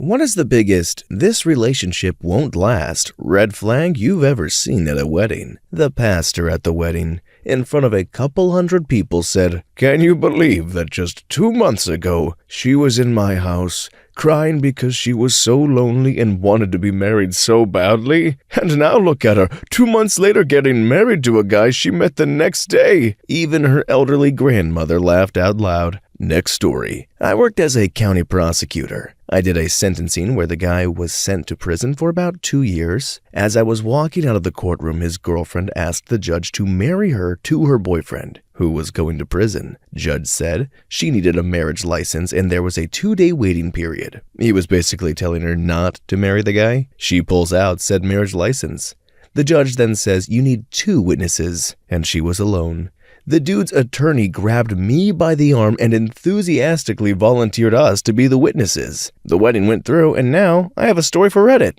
What is the biggest "this relationship won't last" red flag you've ever seen at a wedding? The pastor at the wedding, in front of a couple hundred people, said, "Can you believe that just 2 months ago she was in my house crying because she was so lonely and wanted to be married so badly? And now look at her, 2 months later getting married to a guy she met the next day." Even her elderly grandmother laughed out loud. Next story. I worked as a county prosecutor. I did a sentencing where the guy was sent to prison for about 2 years. As I was walking out of the courtroom, his girlfriend asked the judge to marry her to her boyfriend, who was going to prison. Judge said she needed a marriage license and there was a 2-day waiting period. He was basically telling her not to marry the guy. She pulls out said marriage license. The judge then says you need 2 witnesses, and she was alone. The dude's attorney grabbed me by the arm and enthusiastically volunteered us to be the witnesses. The wedding went through, and now I have a story for Reddit.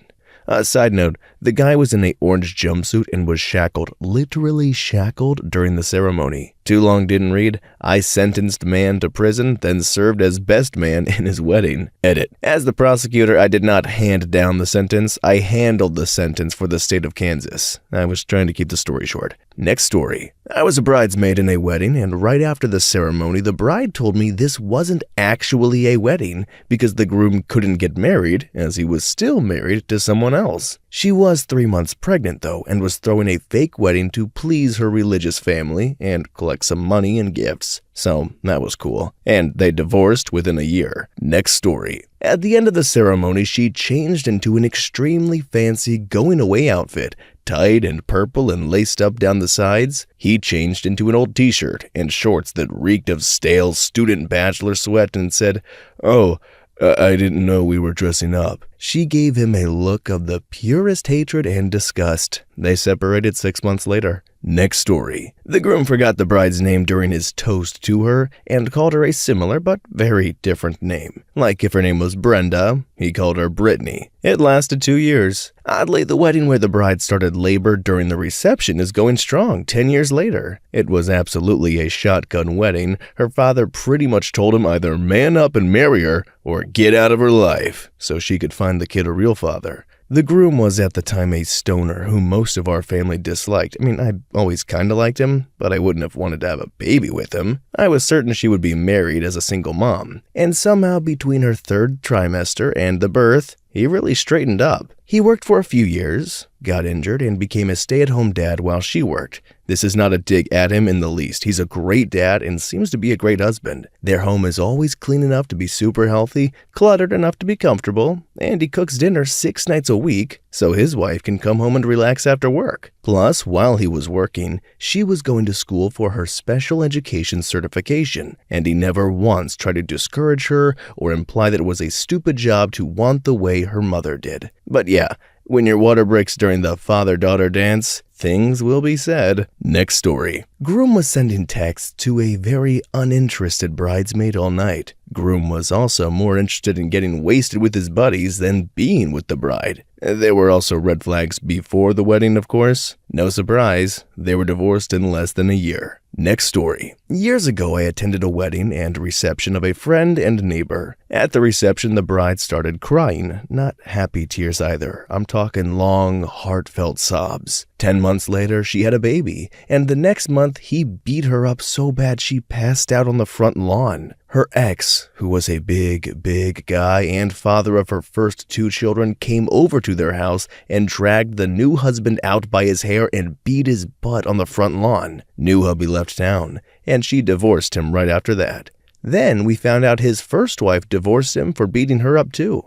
Side note, the guy was in an orange jumpsuit and was shackled, literally shackled, during the ceremony. Too long didn't read. I sentenced man to prison, then served as best man in his wedding. Edit. As the prosecutor, I did not hand down the sentence. I handled the sentence for the state of Kansas. I was trying to keep the story short. Next story. I was a bridesmaid in a wedding, and right after the ceremony, the bride told me this wasn't actually a wedding because the groom couldn't get married, as he was still married to someone else. She was 3 months pregnant, though, and was throwing a fake wedding to please her religious family and collect some money and gifts. So that was cool. And they divorced within a year. Next story. At the end of the ceremony, she changed into an extremely fancy going-away outfit, tied and purple and laced up down the sides. He changed into an old t-shirt and shorts that reeked of stale student bachelor sweat and said, "Oh, I didn't know we were dressing up." She gave him a look of the purest hatred and disgust. They separated 6 months later. Next story. The groom forgot the bride's name during his toast to her and called her a similar but very different name. Like if her name was Brenda, he called her Brittany. It lasted 2 years. Oddly, the wedding where the bride started labor during the reception is going strong 10 years later. It was absolutely a shotgun wedding. Her father pretty much told him either man up and marry her or get out of her life so she could find the kid a real father. The groom was at the time a stoner who most of our family disliked. I mean, I always kinda liked him, but I wouldn't have wanted to have a baby with him. I was certain she would be married as a single mom. And somehow between her 3rd trimester and the birth, he really straightened up. He worked for a few years, got injured, and became a stay-at-home dad while she worked. This is not a dig at him in the least. He's a great dad and seems to be a great husband. Their home is always clean enough to be super healthy, cluttered enough to be comfortable, and he cooks dinner 6 nights a week so his wife can come home and relax after work. Plus, while he was working, she was going to school for her special education certification, and he never once tried to discourage her or imply that it was a stupid job to want the way her mother did. But yeah, when your water breaks during the father-daughter dance, things will be said. Next story. Groom was sending texts to a very uninterested bridesmaid all night. Groom was also more interested in getting wasted with his buddies than being with the bride. There were also red flags before the wedding, of course. No surprise, they were divorced in less than a year. Next story. Years ago, I attended a wedding and reception of a friend and neighbor. At the reception, the bride started crying. Not happy tears either. I'm talking long, heartfelt sobs. 10 months later, she had a baby, and the next month, he beat her up so bad she passed out on the front lawn. Her ex, who was a big guy and father of her first 2 children, came over to their house and dragged the new husband out by his hair and beat his butt on the front lawn. New hubby left town, and she divorced him right after that. Then we found out his first wife divorced him for beating her up too.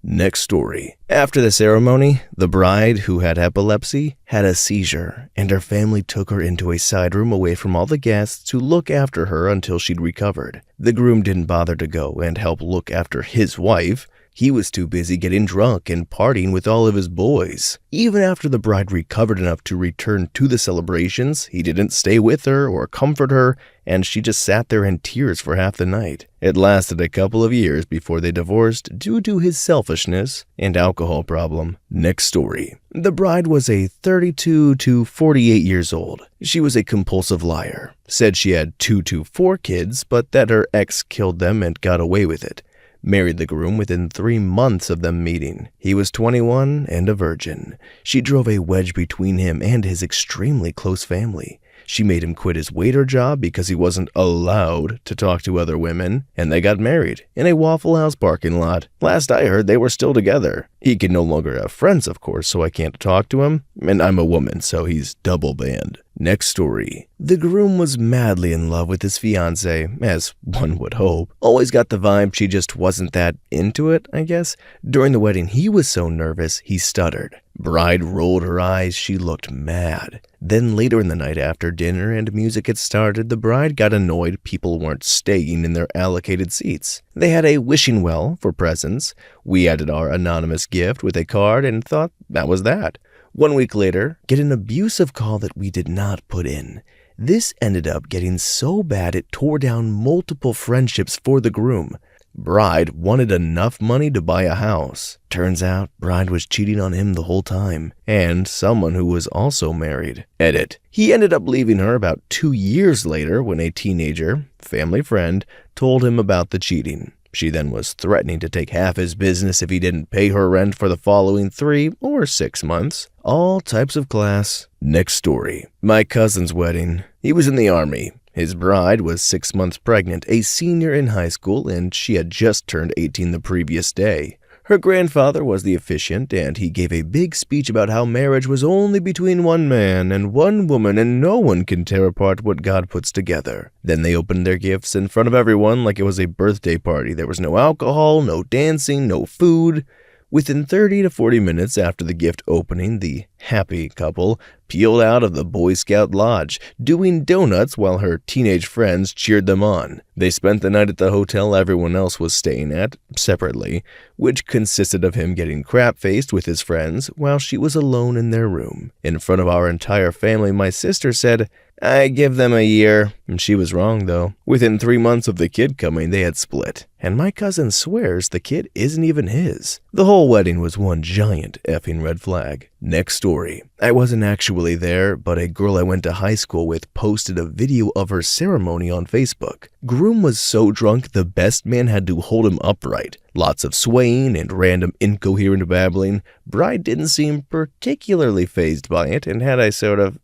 Next story. After the ceremony, the bride, who had epilepsy, had a seizure, and her family took her into a side room away from all the guests to look after her until she'd recovered. The groom didn't bother to go and help look after his wife. He was too busy getting drunk and partying with all of his boys. Even after the bride recovered enough to return to the celebrations, he didn't stay with her or comfort her, and she just sat there in tears for half the night. It lasted a couple of years before they divorced due to his selfishness and alcohol problem. Next story. The bride was a 32 to 48 years old. She was a compulsive liar. Said she had 2 to 4 kids, but that her ex killed them and got away with it. married the groom within 3 months of them meeting. He was 21 and a virgin. She drove a wedge between him and his extremely close family. She made him quit his waiter job because he wasn't allowed to talk to other women, and they got married in a Waffle House parking lot. Last I heard, they were still together. He can no longer have friends, of course, so I can't talk to him, and I'm a woman, so he's double banned. Next story. The groom was madly in love with his fiancée, as one would hope. Always got the vibe she just wasn't that into it, I guess. During the wedding, he was so nervous, he stuttered. Bride rolled her eyes, she looked mad. Then later in the night after dinner and music had started, the bride got annoyed people weren't staying in their allocated seats. They had a wishing well for presents. We added our anonymous gift with a card and thought that was that. 1 week later, get an abusive call that we did not put in. This ended up getting so bad it tore down multiple friendships for the groom. Bride wanted enough money to buy a house. Turns out, bride was cheating on him the whole time, and someone who was also married. Edit. He ended up leaving her about 2 years later when a teenager, family friend, told him about the cheating. She then was threatening to take half his business if he didn't pay her rent for the following 3 or 6 months. All types of class. Next story. My cousin's wedding. He was in the army. His bride was 6 months pregnant, a senior in high school, and she had just turned 18 the previous day. Her grandfather was the officiant, and he gave a big speech about how marriage was only between one man and one woman, and no one can tear apart what God puts together. Then they opened their gifts in front of everyone like it was a birthday party. There was no alcohol, no dancing, no food. Within 30 to 40 minutes after the gift opening, the happy couple peeled out of the Boy Scout lodge, doing donuts while her teenage friends cheered them on. They spent the night at the hotel everyone else was staying at, separately, which consisted of him getting crap-faced with his friends while she was alone in their room. In front of our entire family, my sister said, "I give them a year." And she was wrong, though. Within 3 months of the kid coming, they had split. And my cousin swears the kid isn't even his. The whole wedding was one giant effing red flag. Next story. I wasn't actually there, but a girl I went to high school with posted a video of her ceremony on Facebook. Groom was so drunk the best man had to hold him upright. Lots of swaying and random incoherent babbling. Bride didn't seem particularly fazed by it and had a sort of,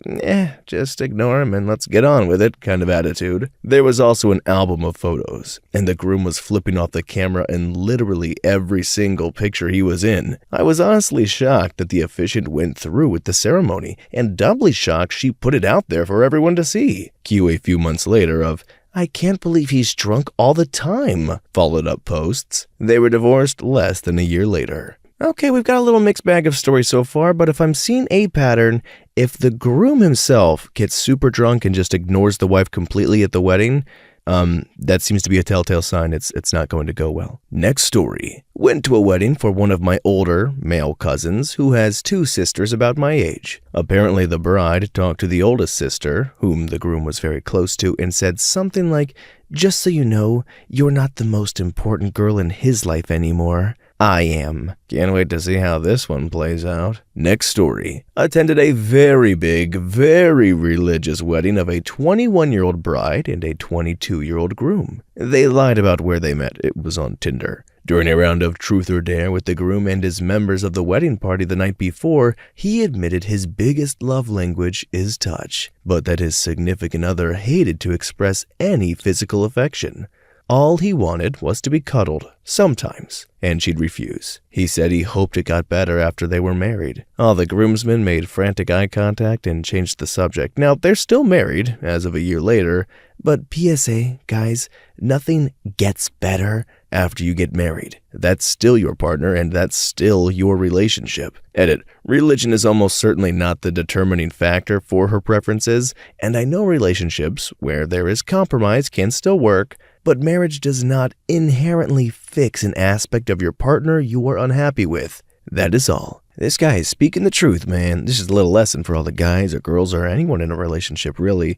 just ignore him and let's get on with it kind of attitude. There was also an album of photos, and the groom was flipping off the camera in literally every single picture he was in. I was honestly shocked that the officiant went through with the ceremony, and doubly shocked she put it out there for everyone to see. Cue a few months later of, "I can't believe he's drunk all the time," followed up posts. They were divorced less than a year later. Okay, we've got a little mixed bag of stories so far, but if I'm seeing a pattern, if the groom himself gets super drunk and just ignores the wife completely at the wedding, that seems to be a telltale sign it's not going to go well. Next story. Went to a wedding for one of my older male cousins who has 2 sisters about my age. Apparently the bride talked to the oldest sister, whom the groom was very close to, and said something like, "Just so you know, you're not the most important girl in his life anymore. I am." Can't wait to see how this one plays out. Next story. Attended a very big, very religious wedding of a 21-year-old bride and a 22-year-old groom. They lied about where they met. It was on Tinder. During a round of truth or dare with the groom and his members of the wedding party the night before, he admitted his biggest love language is touch, but that his significant other hated to express any physical affection. All he wanted was to be cuddled, sometimes, and she'd refuse. He said he hoped it got better after they were married. All the groomsmen made frantic eye contact and changed the subject. Now, they're still married, as of a year later, but PSA, guys, nothing gets better after you get married. That's still your partner, and that's still your relationship. Edit. Religion is almost certainly not the determining factor for her preferences, and I know relationships where there is compromise can still work, but marriage does not inherently fix an aspect of your partner you are unhappy with. That is all. This guy is speaking the truth, man. This is a little lesson for all the guys or girls or anyone in a relationship, really.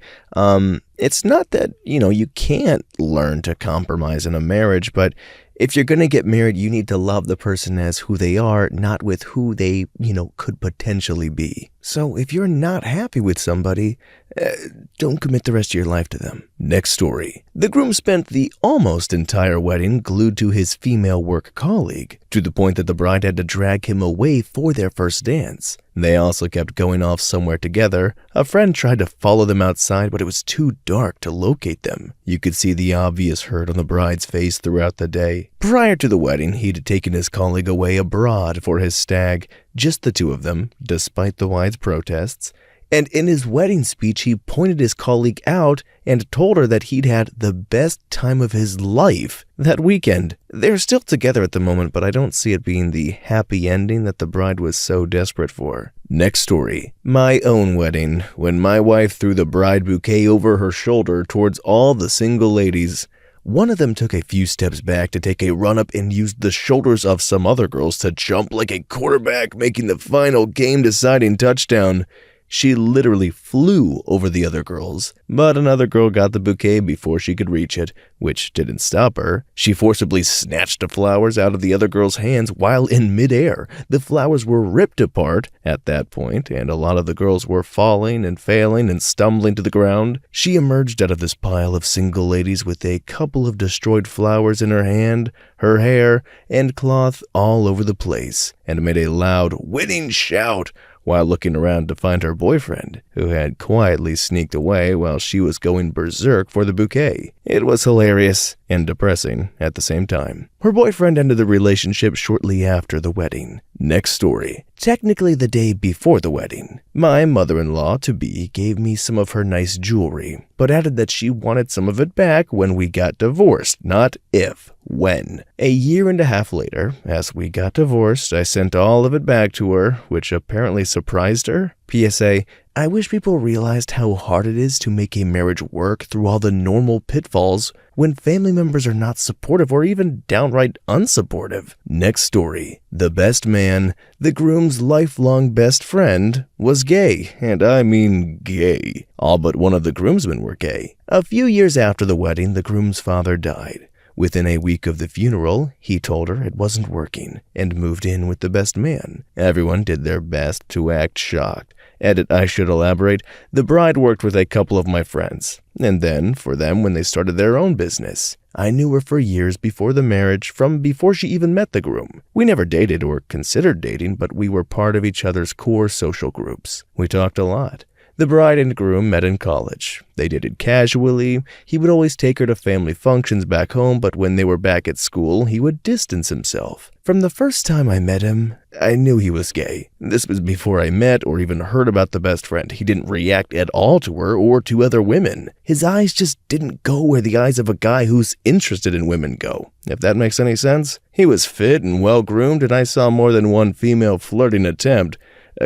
It's not that, you can't learn to compromise in a marriage, but If you're gonna get married, you need to love the person as who they are, not with who they, could potentially be. So if you're not happy with somebody, don't commit the rest of your life to them. Next story. The groom spent the almost entire wedding glued to his female work colleague, to the point that the bride had to drag him away for their first dance. They also kept going off somewhere together. A friend tried to follow them outside, but it was too dark to locate them. You could see the obvious hurt on the bride's face throughout the day. Prior to the wedding, he'd taken his colleague away abroad for his stag, just the two of them, despite the wide's protests. And in his wedding speech, he pointed his colleague out and told her that he'd had the best time of his life that weekend. They're still together at the moment, but I don't see it being the happy ending that the bride was so desperate for. Next story. My own wedding, when my wife threw the bride bouquet over her shoulder towards all the single ladies. One of them took a few steps back to take a run-up and used the shoulders of some other girls to jump like a quarterback, making the final game-deciding touchdown. She literally flew over the other girls, but another girl got the bouquet before she could reach it, which didn't stop her. She forcibly snatched the flowers out of the other girl's hands while in midair. The flowers were ripped apart at that point, and a lot of the girls were falling and failing and stumbling to the ground. She emerged out of this pile of single ladies with a couple of destroyed flowers in her hand, her hair and cloth all over the place, and made a loud winning shout while looking around to find her boyfriend, who had quietly sneaked away while she was going berserk for the bouquet. It was hilarious and depressing at the same time. Her boyfriend ended the relationship shortly after the wedding. Next story. Technically the day before the wedding, my mother-in-law-to-be gave me some of her nice jewelry, but added that she wanted some of it back when we got divorced, not if, when. A year and a half later, as we got divorced, I sent all of it back to her, which apparently surprised her. PSA, I wish people realized how hard it is to make a marriage work through all the normal pitfalls when family members are not supportive or even downright unsupportive. Next story. The best man, the groom's lifelong best friend, was gay, and I mean gay. All but one of the groomsmen were gay. A few years after the wedding, the groom's father died. Within a week of the funeral, he told her it wasn't working and moved in with the best man. Everyone did their best to act shocked. Edit, I should elaborate, the bride worked with a couple of my friends, and then for them when they started their own business. I knew her for years before the marriage, from before she even met the groom. We never dated or considered dating, but we were part of each other's core social groups. We talked a lot. The bride and groom met in college. They dated casually. He would always take her to family functions back home, but when they were back at school, he would distance himself. From the first time I met him, I knew he was gay. This was before I met or even heard about the best friend. He didn't react at all to her or to other women. His eyes just didn't go where the eyes of a guy who's interested in women go, if that makes any sense. He was fit and well-groomed, and I saw more than one female flirting attempt.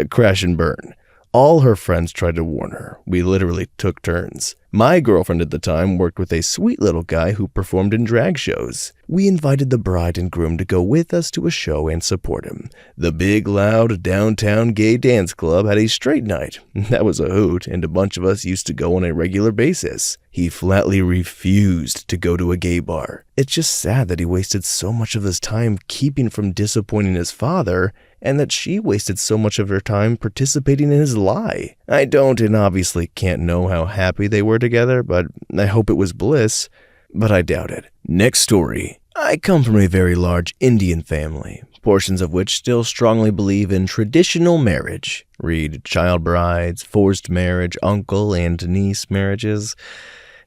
Crash and burn. All her friends tried to warn her. We literally took turns. My girlfriend at the time worked with a sweet little guy who performed in drag shows. We invited the bride and groom to go with us to a show and support him. The big, loud, downtown gay dance club had a straight night. That was a hoot, and a bunch of us used to go on a regular basis. He flatly refused to go to a gay bar. It's just sad that he wasted so much of his time keeping from disappointing his father, and that she wasted so much of her time participating in his lie. I don't and obviously can't know how happy they were together, but I hope it was bliss, but I doubt it. Next story. I come from a very large Indian family, portions of which still strongly believe in traditional marriage. Read child brides, forced marriage, uncle and niece marriages.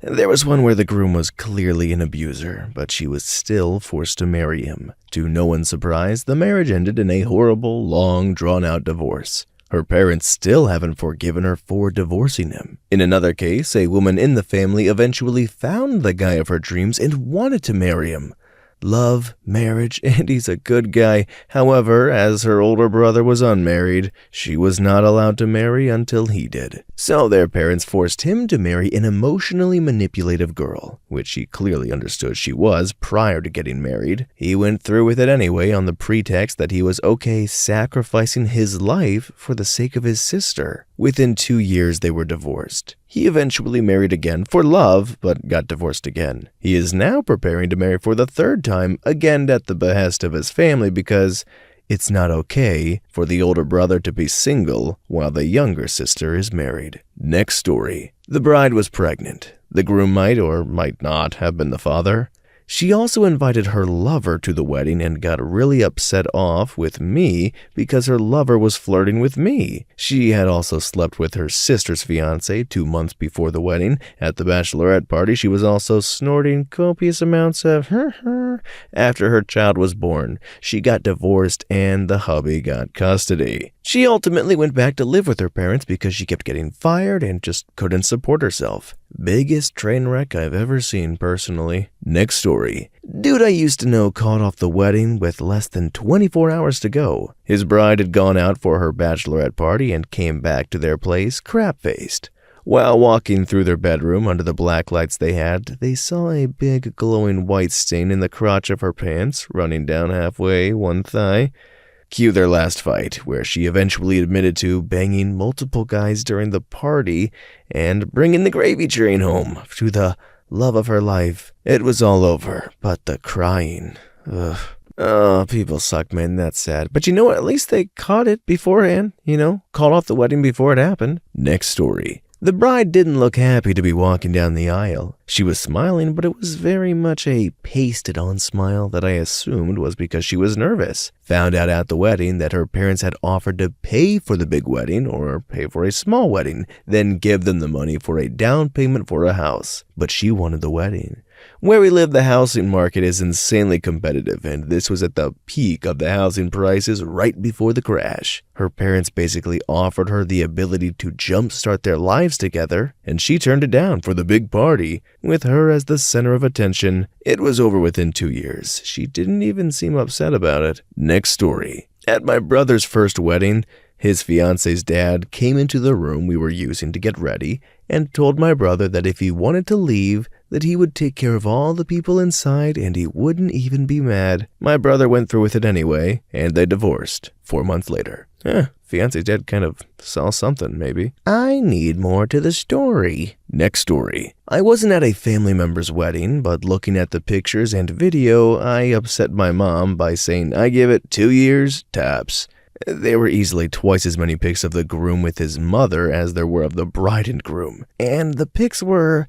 There was one where the groom was clearly an abuser, but she was still forced to marry him. To no one's surprise, the marriage ended in a horrible, long, drawn-out divorce. Her parents still haven't forgiven her for divorcing him. In another case, a woman in the family eventually found the guy of her dreams and wanted to marry him. Love, marriage, and he's a good guy. However, as her older brother was unmarried, she was not allowed to marry until he did. So their parents forced him to marry an emotionally manipulative girl, which he clearly understood she was prior to getting married. He went through with it anyway on the pretext that he was okay sacrificing his life for the sake of his sister. Within 2 years, they were divorced. He eventually married again for love, but got divorced again. He is now preparing to marry for the third time, again at the behest of his family, because it's not okay for the older brother to be single while the younger sister is married. Next story. The bride was pregnant. The groom might or might not have been the father. She also invited her lover to the wedding and got really upset off with me because her lover was flirting with me. She had also slept with her sister's fiancé 2 months before the wedding. At the bachelorette party, she was also snorting copious amounts of her after her child was born. She got divorced and the hubby got custody. She ultimately went back to live with her parents because she kept getting fired and just couldn't support herself. Biggest train wreck I've ever seen personally. Next story. Dude I used to know called off the wedding with less than 24 hours to go. His bride had gone out for her bachelorette party and came back to their place crap-faced. While walking through their bedroom under the black lights they had, they saw a big glowing white stain in the crotch of her pants, running down halfway one thigh. Cue their last fight, where she eventually admitted to banging multiple guys during the party and bringing the gravy train home to the love of her life. It was all over, but the crying. Ugh. Oh, people suck, man. That's sad. But you know what? At least they caught it beforehand, called off the wedding before it happened. Next story. The bride didn't look happy to be walking down the aisle. She was smiling, but it was very much a pasted-on smile that I assumed was because she was nervous. Found out at the wedding that her parents had offered to pay for the big wedding or pay for a small wedding, then give them the money for a down payment for a house. But she wanted the wedding. Where we live, the housing market is insanely competitive, and this was at the peak of the housing prices right before the crash. Her parents basically offered her the ability to jumpstart their lives together, and she turned it down for the big party, with her as the center of attention. It was over within 2 years. She didn't even seem upset about it. Next story. At my brother's first wedding, his fiance's dad came into the room we were using to get ready and told my brother that if he wanted to leave, that he would take care of all the people inside and he wouldn't even be mad. My brother went through with it anyway, and they divorced 4 months later. Fiance's dad kind of saw something, maybe. I need more to the story. Next story. I wasn't at a family member's wedding, but looking at the pictures and video, I upset my mom by saying I give it 2 years, tops. There were easily twice as many pics of the groom with his mother as there were of the bride and groom. And the pics were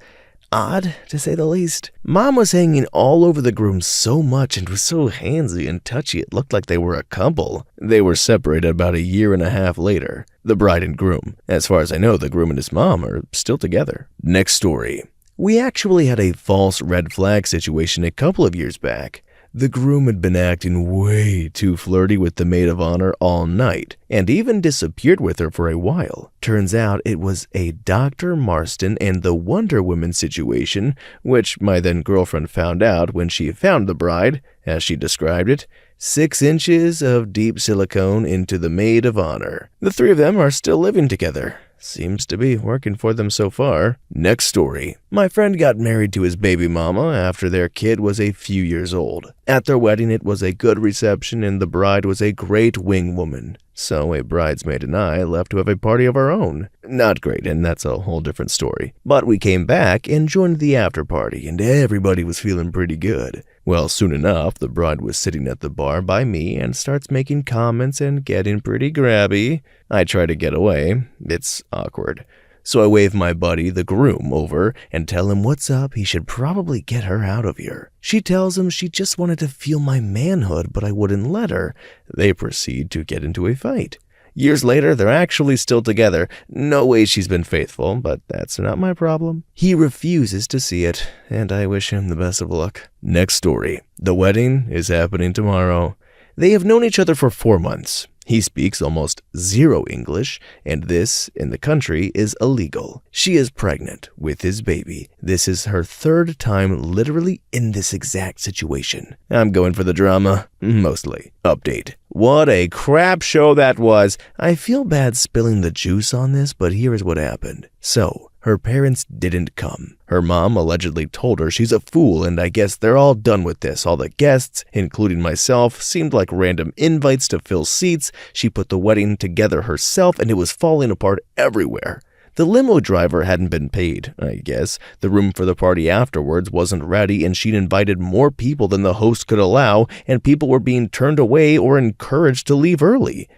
odd, to say the least. Mom was hanging all over the groom so much and was so handsy and touchy it looked like they were a couple. They were separated about 1.5 years later, the bride and groom. As far as I know, the groom and his mom are still together. Next story. We actually had a false red flag situation a couple of years back. The groom had been acting way too flirty with the maid of honor all night, and even disappeared with her for a while. Turns out it was a Dr. Marston and the Wonder Woman situation, which my then girlfriend found out when she found the bride, as she described it, 6 inches of deep silicone into the maid of honor. The three of them are still living together. Seems to be working for them so far. Next story. My friend got married to his baby mama after their kid was a few years old. At their wedding, it was a good reception and the bride was a great wing woman. So a bridesmaid and I left to have a party of our own. Not great, and that's a whole different story. But we came back and joined the after party, and everybody was feeling pretty good. Well, soon enough, the bride was sitting at the bar by me and starts making comments and getting pretty grabby. I try to get away. It's awkward. So I wave my buddy, the groom, over and tell him what's up, he should probably get her out of here. She tells him she just wanted to feel my manhood, but I wouldn't let her. They proceed to get into a fight. Years later, they're actually still together. No way she's been faithful, but that's not my problem. He refuses to see it, and I wish him the best of luck. Next story. The wedding is happening tomorrow. They have known each other for 4 months. He speaks almost zero English, and this, in the country, is illegal. She is pregnant with his baby. This is her 3rd time literally in this exact situation. I'm going for the drama, mostly. Update. What a crap show that was. I feel bad spilling the juice on this, but here is what happened. So, Her parents didn't come. Her mom allegedly told her she's a fool, and I guess they're all done with this. All the guests, including myself, seemed like random invites to fill seats. She put the wedding together herself, and it was falling apart everywhere. The limo driver hadn't been paid, I guess. The room for the party afterwards wasn't ready, and she'd invited more people than the host could allow, and people were being turned away or encouraged to leave early.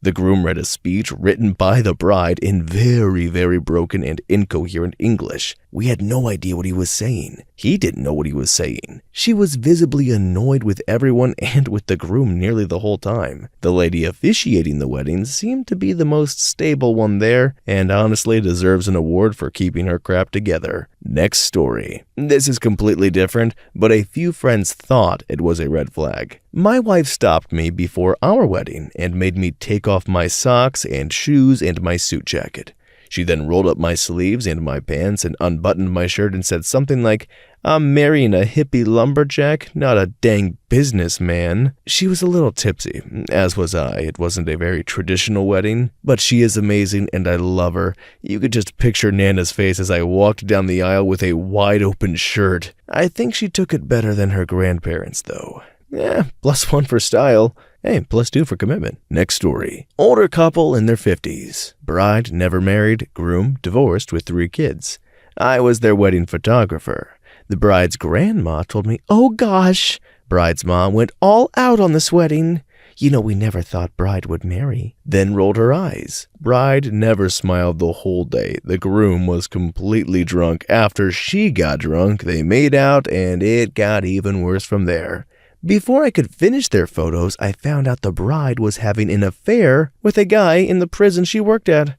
The groom read a speech written by the bride in very, very broken and incoherent English. We had no idea what he was saying. He didn't know what he was saying. She was visibly annoyed with everyone and with the groom nearly the whole time. The lady officiating the wedding seemed to be the most stable one there, and honestly deserves an award for keeping her crap together. Next story. This is completely different, but a few friends thought it was a red flag. My wife stopped me before our wedding and made me take off my socks and shoes and my suit jacket. She then rolled up my sleeves and my pants and unbuttoned my shirt and said something like, "I'm marrying a hippie lumberjack, not a dang businessman." She was a little tipsy, as was I. It wasn't a very traditional wedding, but she is amazing and I love her. You could just picture Nana's face as I walked down the aisle with a wide open shirt. I think she took it better than her grandparents, though. +1 for style. Hey, +2 for commitment. Next story. Older couple in their 50s. Bride never married, groom divorced with 3 kids. I was their wedding photographer. The bride's grandma told me, "Oh gosh." Bride's mom went all out on this wedding. "You know, we never thought bride would marry." Then rolled her eyes. Bride never smiled the whole day. The groom was completely drunk. After she got drunk, they made out, and it got even worse from there. Before I could finish their photos, I found out the bride was having an affair with a guy in the prison she worked at.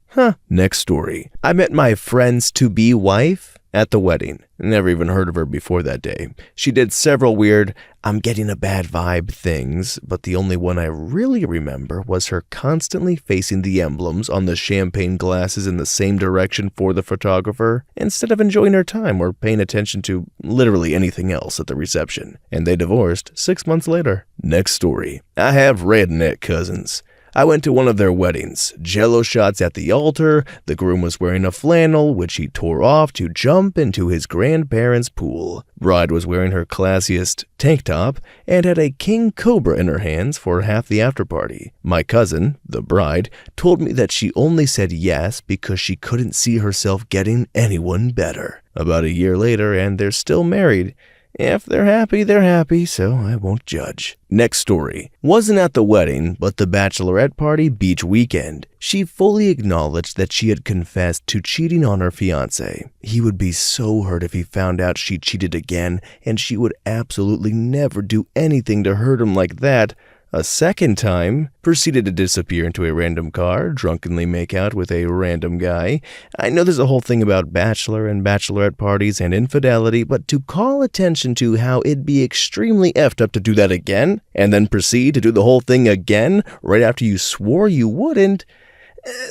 Next story. I met my friend's to-be wife at the wedding. Never even heard of her before that day. She did several weird, "I'm getting a bad vibe" things, but the only one I really remember was her constantly facing the emblems on the champagne glasses in the same direction for the photographer, instead of enjoying her time or paying attention to literally anything else at the reception. And they divorced 6 months later. Next story. I have redneck cousins. I went to one of their weddings. Jello shots at the altar. The groom was wearing a flannel, which he tore off to jump into his grandparents' pool. Bride was wearing her classiest tank top and had a king cobra in her hands for half the after party. My cousin, the bride, told me that she only said yes because she couldn't see herself getting anyone better. About a year later, and they're still married. If they're happy, so I won't judge. Next story. Wasn't at the wedding, but the bachelorette party beach weekend. She fully acknowledged that she had confessed to cheating on her fiancé. He would be so hurt if he found out she cheated again, and she would absolutely never do anything to hurt him like that. A second time, proceeded to disappear into a random car, drunkenly make out with a random guy. I know there's a whole thing about bachelor and bachelorette parties and infidelity, but to call attention to how it'd be extremely effed up to do that again, and then proceed to do the whole thing again right after you swore you wouldn't,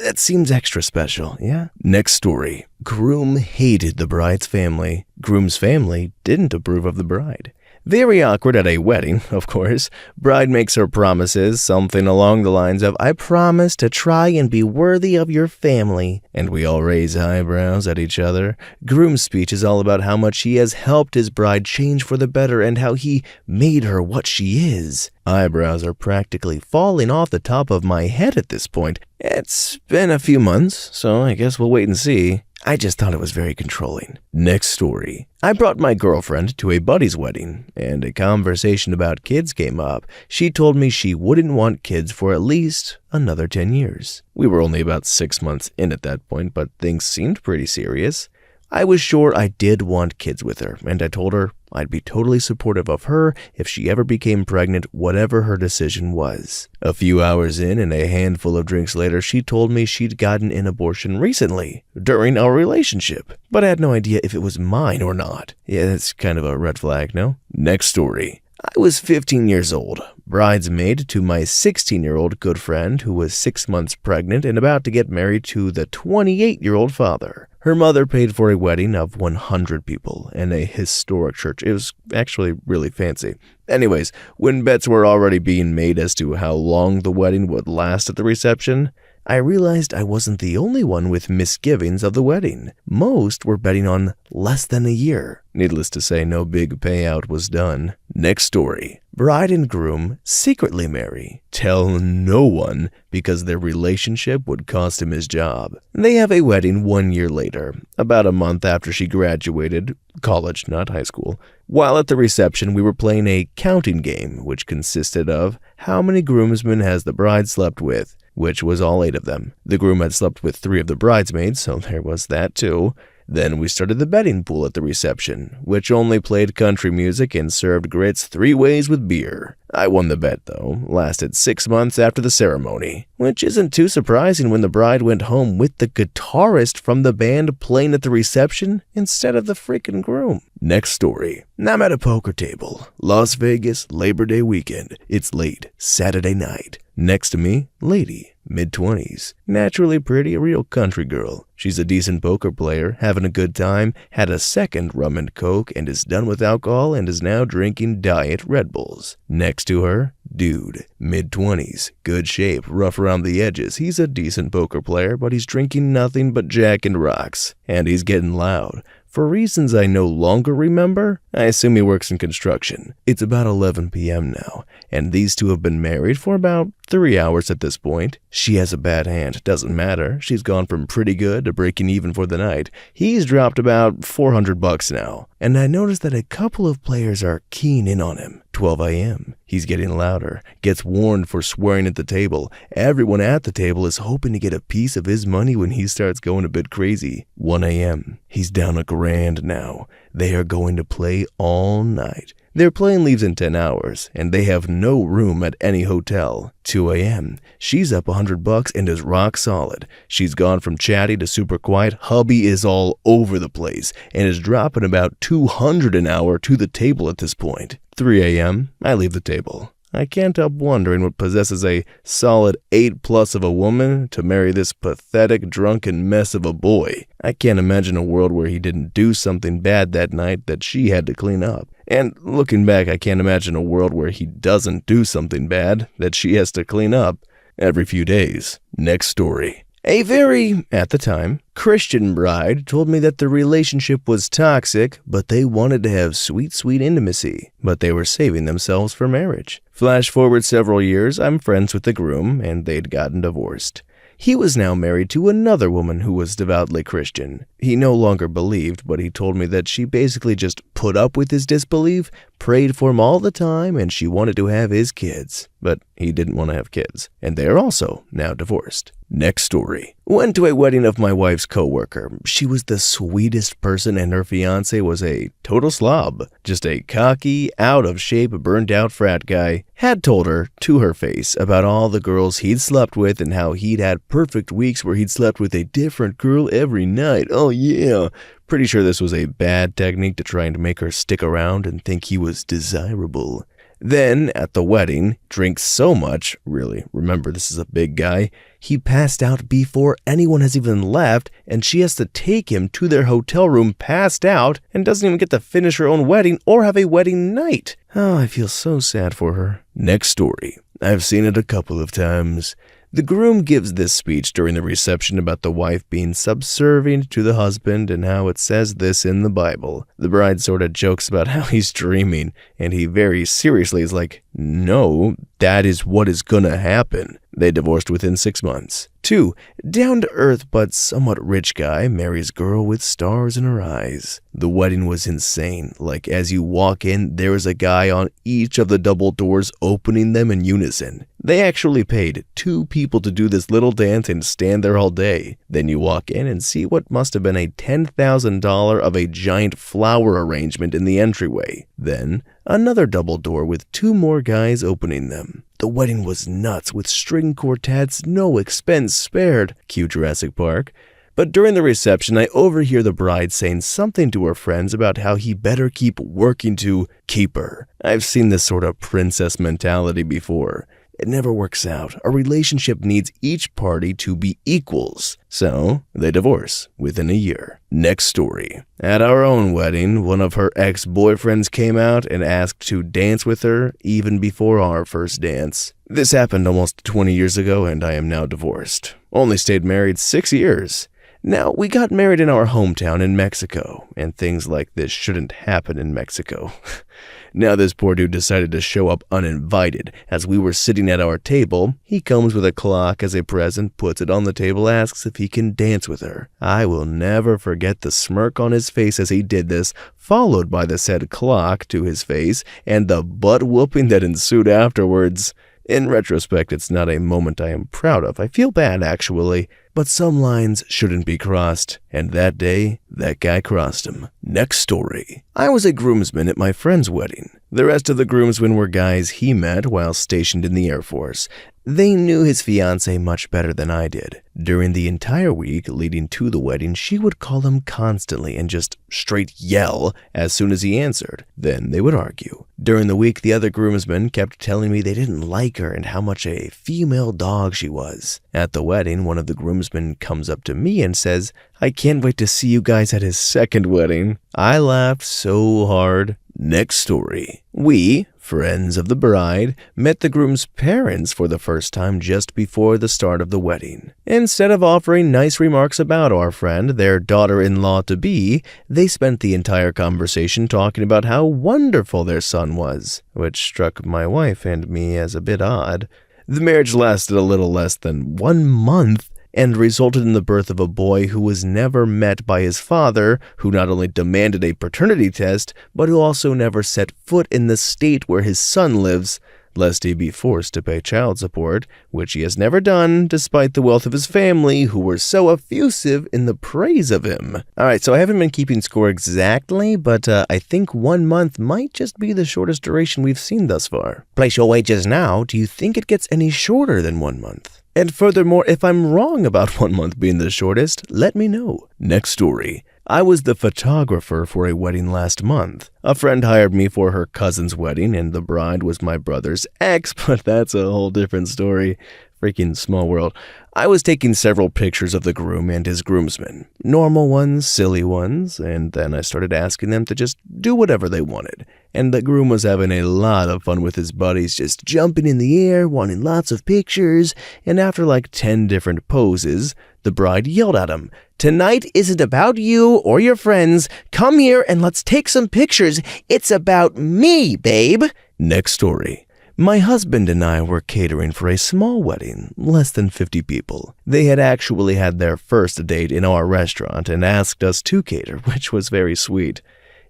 that seems extra special, yeah? Next story. Groom hated the bride's family. Groom's family didn't approve of the bride. Very awkward at a wedding, of course. Bride makes her promises, something along the lines of, "I promise to try and be worthy of your family." And we all raise eyebrows at each other. Groom's speech is all about how much he has helped his bride change for the better and how he made her what she is. Eyebrows are practically falling off the top of my head at this point. It's been a few months, so I guess we'll wait and see. I just thought it was very controlling. Next story. I brought my girlfriend to a buddy's wedding, and a conversation about kids came up. She told me she wouldn't want kids for at least another 10 years. We were only about 6 months in at that point, but things seemed pretty serious. I was sure I did want kids with her, and I told her I'd be totally supportive of her if she ever became pregnant, whatever her decision was. A few hours in and a handful of drinks later, she told me she'd gotten an abortion recently, during our relationship, but I had no idea if it was mine or not. Yeah, that's kind of a red flag, no? Next story. I was 15 years old, bridesmaid to my 16-year-old good friend who was 6 months pregnant and about to get married to the 28-year-old father. Her mother paid for a wedding of 100 people in a historic church. It was actually really fancy. Anyways, when bets were already being made as to how long the wedding would last at the reception, I realized I wasn't the only one with misgivings of the wedding. Most were betting on less than a year. Needless to say, no big payout was done. Next story. Bride and groom secretly marry. Tell no one because their relationship would cost him his job. They have a wedding 1 year later, about a month after she graduated, college, not high school. While at the reception, we were playing a counting game, which consisted of how many groomsmen has the bride slept with, which was all 8 of them. The groom had slept with 3 of the bridesmaids, so there was that too. Then we started the betting pool at the reception, which only played country music and served grits 3 ways with beer. I won the bet, though, lasted 6 months after the ceremony, which isn't too surprising when the bride went home with the guitarist from the band playing at the reception instead of the freaking groom. Next story. I'm at a poker table. Las Vegas, Labor Day weekend. It's late, Saturday night. Next to me, lady, mid-20s. Naturally pretty, a real country girl. She's a decent poker player, having a good time, had a second rum and coke, and is done with alcohol and is now drinking Diet Red Bulls. Next to her, dude, mid-20s, good shape, rough around the edges. He's a decent poker player, but he's drinking nothing but Jack and Rocks. And he's getting loud. For reasons I no longer remember, I assume he works in construction. It's about 11 p.m. now, and these two have been married for about 3 hours at this point. She has a bad hand, doesn't matter. She's gone from pretty good to breaking even for the night. He's dropped about $400 now, and I noticed that a couple of players are keen in on him. 12 a.m. He's getting louder, gets warned for swearing at the table. Everyone at the table is hoping to get a piece of his money when he starts going a bit crazy. 1 a.m. He's down $1,000 now. They are going to play all night. Their plane leaves in 10 hours, and they have no room at any hotel. 2 a.m. She's up $100 and is rock solid. She's gone from chatty to super quiet. Hubby is all over the place and is dropping about $200 an hour to the table at this point. 3 a.m. I leave the table. I can't help wondering what possesses a solid 8+ of a woman to marry this pathetic, drunken mess of a boy. I can't imagine a world where he didn't do something bad that night that she had to clean up. And looking back, I can't imagine a world where he doesn't do something bad that she has to clean up every few days. Next story. A very, at the time, Christian bride told me that the relationship was toxic, but they wanted to have sweet, sweet intimacy, but they were saving themselves for marriage. Flash forward several years, I'm friends with the groom, and they'd gotten divorced. He was now married to another woman who was devoutly Christian. He no longer believed, but he told me that she basically just put up with his disbelief, prayed for him all the time, and she wanted to have his kids. But he didn't want to have kids, and they are also now divorced. Next story. Went to a wedding of my wife's coworker. She was the sweetest person, and her fiancé was a total slob. Just a cocky, out-of-shape, burned-out frat guy. Had told her, to her face, about all the girls he'd slept with and how he'd had perfect weeks where he'd slept with a different girl every night. Oh yeah. Pretty sure this was a bad technique to try and make her stick around and think he was desirable. Then, at the wedding, drinks so much, really, remember this is a big guy, he passed out before anyone has even left, and she has to take him to their hotel room passed out and doesn't even get to finish her own wedding or have a wedding night. Oh, I feel so sad for her. Next story. I've seen it a couple of times. The groom gives this speech during the reception about the wife being subservient to the husband and how it says this in the Bible. The bride sort of jokes about how he's dreaming, and he very seriously is like, no, that is what is gonna happen. They divorced within 6 months. 2. Down-to-earth but somewhat rich guy marries girl with stars in her eyes. The wedding was insane. Like, as you walk in, there is a guy on each of the double doors opening them in unison. They actually paid 2 people to do this little dance and stand there all day. Then you walk in and see what must have been a $10,000 of a giant flower arrangement in the entryway. Then, another double door with 2 more guys opening them. The wedding was nuts with string quartets, no expense spared. Cue Jurassic Park. But during the reception, I overhear the bride saying something to her friends about how he better keep working to keep her. I've seen this sort of princess mentality before. It never works out. A relationship needs each party to be equals. So, they divorce within a year. Next story. At our own wedding, one of her ex-boyfriends came out and asked to dance with her even before our first dance. This happened almost 20 years ago and I am now divorced. Only stayed married 6 years. Now, we got married in our hometown in Mexico, and things like this shouldn't happen in Mexico. Now this poor dude decided to show up uninvited. As we were sitting at our table, he comes with a clock as a present, puts it on the table, asks if he can dance with her. I will never forget the smirk on his face as he did this, followed by the said clock to his face, and the butt-whooping that ensued afterwards. In retrospect, it's not a moment I am proud of. I feel bad, actually. But some lines shouldn't be crossed, and that day, that guy crossed them. Next story. I was a groomsman at my friend's wedding. The rest of the groomsmen were guys he met while stationed in the Air Force. They knew his fiancée much better than I did. During the entire week leading to the wedding, she would call him constantly and just straight yell as soon as he answered. Then they would argue. During the week, the other groomsmen kept telling me they didn't like her and how much a female dog she was. At the wedding, one of the groomsmen comes up to me and says, "I can't wait to see you guys at his second wedding." I laughed so hard. Next story. We, friends of the bride, met the groom's parents for the first time just before the start of the wedding. Instead of offering nice remarks about our friend, their daughter-in-law-to-be, they spent the entire conversation talking about how wonderful their son was, which struck my wife and me as a bit odd. The marriage lasted a little less than 1 month, and resulted in the birth of a boy who was never met by his father, who not only demanded a paternity test, but who also never set foot in the state where his son lives, lest he be forced to pay child support, which he has never done, despite the wealth of his family, who were so effusive in the praise of him. Alright, so I haven't been keeping score exactly, but I think 1 month might just be the shortest duration we've seen thus far. Place your wagers now. Do you think it gets any shorter than 1 month? And furthermore, if I'm wrong about 1 month being the shortest, let me know. Next story. I was the photographer for a wedding last month. A friend hired me for her cousin's wedding, and the bride was my brother's ex, but that's a whole different story. Freaking small world. I was taking several pictures of the groom and his groomsmen. Normal ones, silly ones, and then I started asking them to just do whatever they wanted. And the groom was having a lot of fun with his buddies, just jumping in the air, wanting lots of pictures, and after like 10 different poses, the bride yelled at him, "Tonight isn't about you or your friends. Come here and let's take some pictures. It's about me, babe." Next story. My husband and I were catering for a small wedding, less than 50 people. They had actually had their first date in our restaurant and asked us to cater, which was very sweet.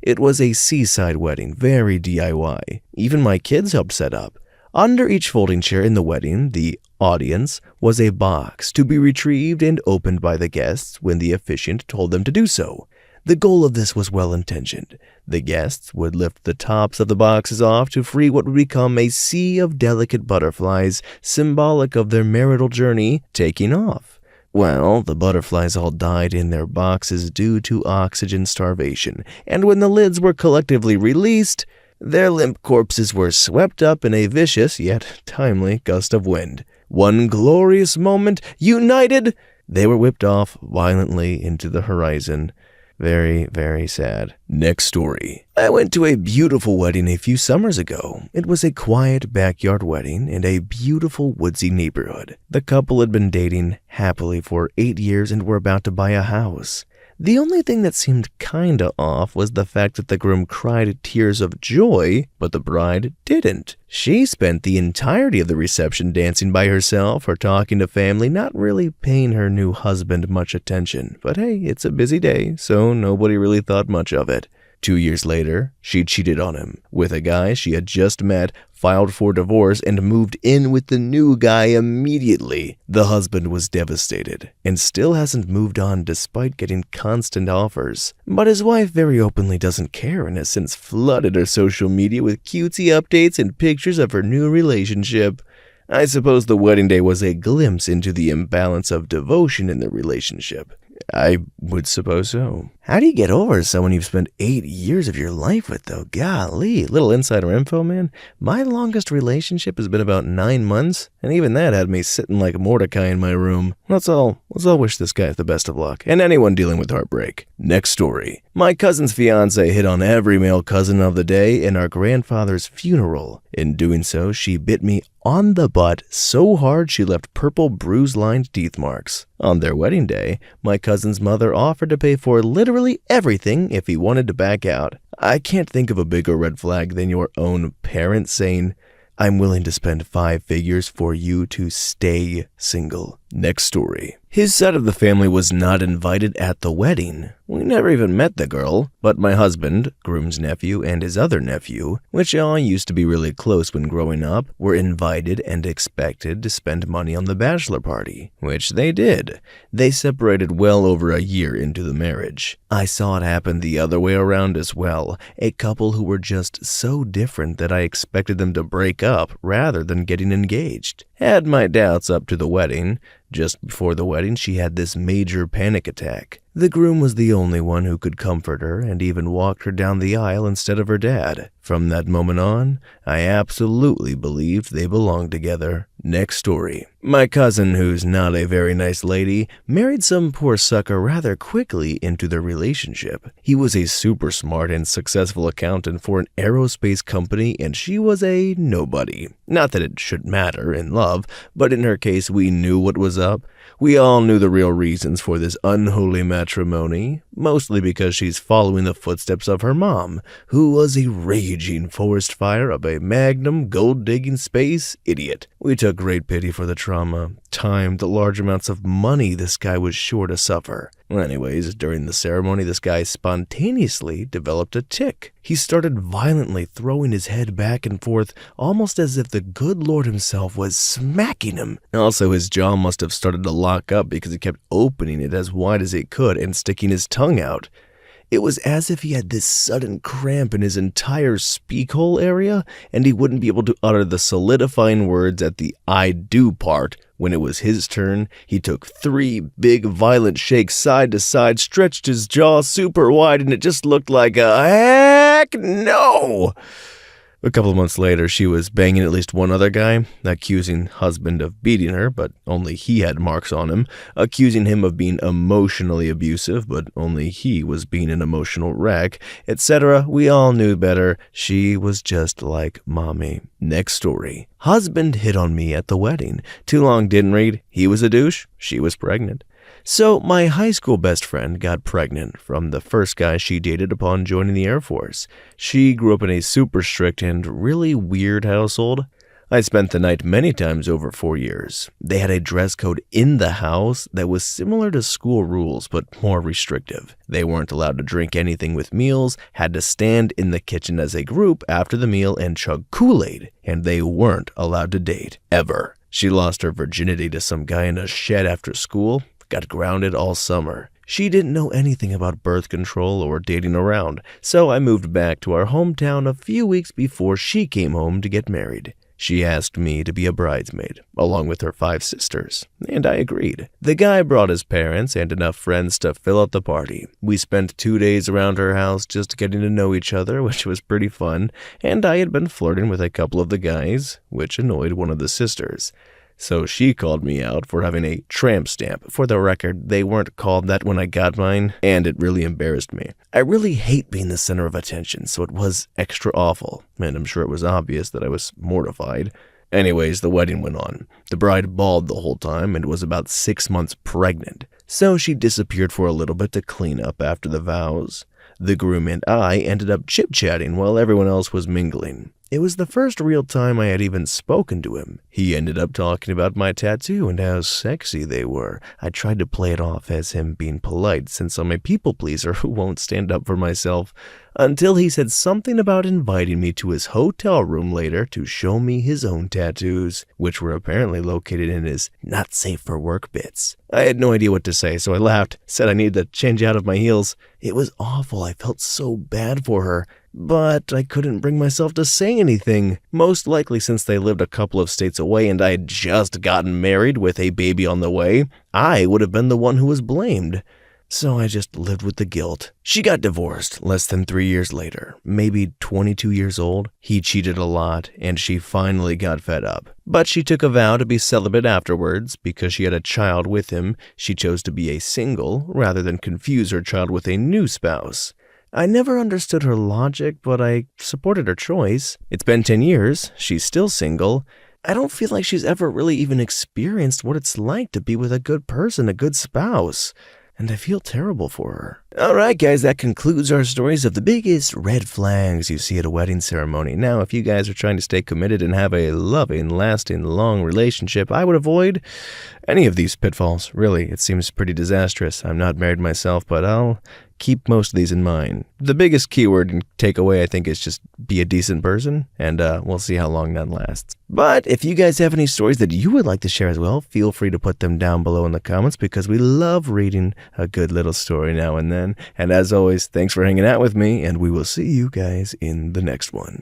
It was a seaside wedding, very DIY. Even my kids helped set up. Under each folding chair in the wedding, the audience, was a box to be retrieved and opened by the guests when the officiant told them to do so. The goal of this was well-intentioned. The guests would lift the tops of the boxes off to free what would become a sea of delicate butterflies, symbolic of their marital journey taking off. Well, the butterflies all died in their boxes due to oxygen starvation, and when the lids were collectively released, their limp corpses were swept up in a vicious yet timely gust of wind. One glorious moment, united, they were whipped off violently into the horizon. Very, very sad. Next story. I went to a beautiful wedding a few summers ago. It was a quiet backyard wedding in a beautiful woodsy neighborhood. The couple had been dating happily for 8 years and were about to buy a house. The only thing that seemed kinda off was the fact that the groom cried tears of joy, but the bride didn't. She spent the entirety of the reception dancing by herself or talking to family, not really paying her new husband much attention. But hey, it's a busy day, so nobody really thought much of it. 2 years later, she cheated on him with a guy she had just met, filed for divorce, and moved in with the new guy immediately. The husband was devastated and still hasn't moved on despite getting constant offers. But his wife very openly doesn't care and has since flooded her social media with cutesy updates and pictures of her new relationship. I suppose the wedding day was a glimpse into the imbalance of devotion in the relationship. I would suppose so. How do you get over someone you've spent 8 years of your life with, though? Golly, little insider info, man. My longest relationship has been about 9 months, and even that had me sitting like Mordecai in my room. Let's all wish this guy the best of luck, and anyone dealing with heartbreak. Next story. My cousin's fiance hit on every male cousin of the day in our grandfather's funeral. In doing so, she bit me on the butt so hard she left purple bruise-lined teeth marks. On their wedding day, my cousin's mother offered to pay for literally everything if he wanted to back out. I can't think of a bigger red flag than your own parents saying, "I'm willing to spend 5 figures for you to stay single." Next story. His side of the family was not invited at the wedding. We never even met the girl, but my husband, groom's nephew, and his other nephew, which all used to be really close when growing up, were invited and expected to spend money on the bachelor party, which they did. They separated well over a year into the marriage. I saw it happen the other way around as well, a couple who were just so different that I expected them to break up rather than getting engaged. Had my doubts up to the wedding. Just before the wedding, she had this major panic attack. The groom was the only one who could comfort her and even walked her down the aisle instead of her dad. From that moment on, I absolutely believed they belonged together. Next story. My cousin, who's not a very nice lady, married some poor sucker rather quickly into their relationship. He was a super smart and successful accountant for an aerospace company, and she was a nobody. Not that it should matter in love, but in her case, we knew what was up. We all knew the real reasons for this unholy matrimony, mostly because she's following the footsteps of her mom, who was a raging forest fire of a magnum gold-digging space idiot. We took great pity for the trauma, time, the large amounts of money this guy was sure to suffer. Anyways, during the ceremony, this guy spontaneously developed a tic. He started violently throwing his head back and forth, almost as if the good Lord himself was smacking him. Also, his jaw must have started to lock up because he kept opening it as wide as he could and sticking his tongue out. It was as if he had this sudden cramp in his entire speak hole area, and he wouldn't be able to utter the solidifying words at the "I do" part. When it was his turn, he took 3 big violent shakes side to side, stretched his jaw super wide, and it just looked like a heck no! A couple of months later, she was banging at least one other guy, accusing husband of beating her, but only he had marks on him, accusing him of being emotionally abusive, but only he was being an emotional wreck, etc. We all knew better. She was just like mommy. Next story. Husband hit on me at the wedding. Too long didn't read. He was a douche. She was pregnant. So my high school best friend got pregnant from the first guy she dated upon joining the Air Force. She grew up in a super strict and really weird household. I spent the night many times over 4 years. They had a dress code in the house that was similar to school rules but more restrictive. They weren't allowed to drink anything with meals, had to stand in the kitchen as a group after the meal and chug Kool-Aid, and they weren't allowed to date, ever. She lost her virginity to some guy in a shed after school. Got grounded all summer. She didn't know anything about birth control or dating around, so I moved back to our hometown a few weeks before she came home to get married. She asked me to be a bridesmaid, along with her 5 sisters, and I agreed. The guy brought his parents and enough friends to fill out the party. We spent 2 days around her house just getting to know each other, which was pretty fun, and I had been flirting with a couple of the guys, which annoyed one of the sisters. So she called me out for having a tramp stamp. For the record, they weren't called that when I got mine, and it really embarrassed me. I really hate being the center of attention, so it was extra awful, and I'm sure it was obvious that I was mortified. Anyways, the wedding went on. The bride bawled the whole time and was about 6 months pregnant, so she disappeared for a little bit to clean up after the vows. The groom and I ended up chit-chatting while everyone else was mingling. It was the first real time I had even spoken to him. He ended up talking about my tattoo and how sexy they were. I tried to play it off as him being polite since I'm a people pleaser who won't stand up for myself, until he said something about inviting me to his hotel room later to show me his own tattoos, which were apparently located in his not safe for work bits. I had no idea what to say, so I laughed, said I needed to change out of my heels. It was awful. I felt so bad for her. But I couldn't bring myself to say anything, most likely since they lived a couple of states away and I had just gotten married with a baby on the way. I would have been the one who was blamed. so I just lived with the guilt. She got divorced less than 3 years later, maybe 22 years old. He cheated a lot, and she finally got fed up. But she took a vow to be celibate afterwards. Because she had a child with him, she chose to be a single rather than confuse her child with a new spouse. I never understood her logic, but I supported her choice. It's been 10 years, she's still single. I don't feel like she's ever really even experienced what it's like to be with a good person, a good spouse. And I feel terrible for her. Alright guys, that concludes our stories of the biggest red flags you see at a wedding ceremony. Now, if you guys are trying to stay committed and have a loving, lasting, long relationship, I would avoid any of these pitfalls. Really, it seems pretty disastrous. I'm not married myself, but I'll keep most of these in mind. The biggest keyword and takeaway, I think, is just be a decent person, and we'll see how long that lasts. But if you guys have any stories that you would like to share as well, feel free to put them down below in the comments, because we love reading a good little story now and then. And as always, thanks for hanging out with me, and we will see you guys in the next one.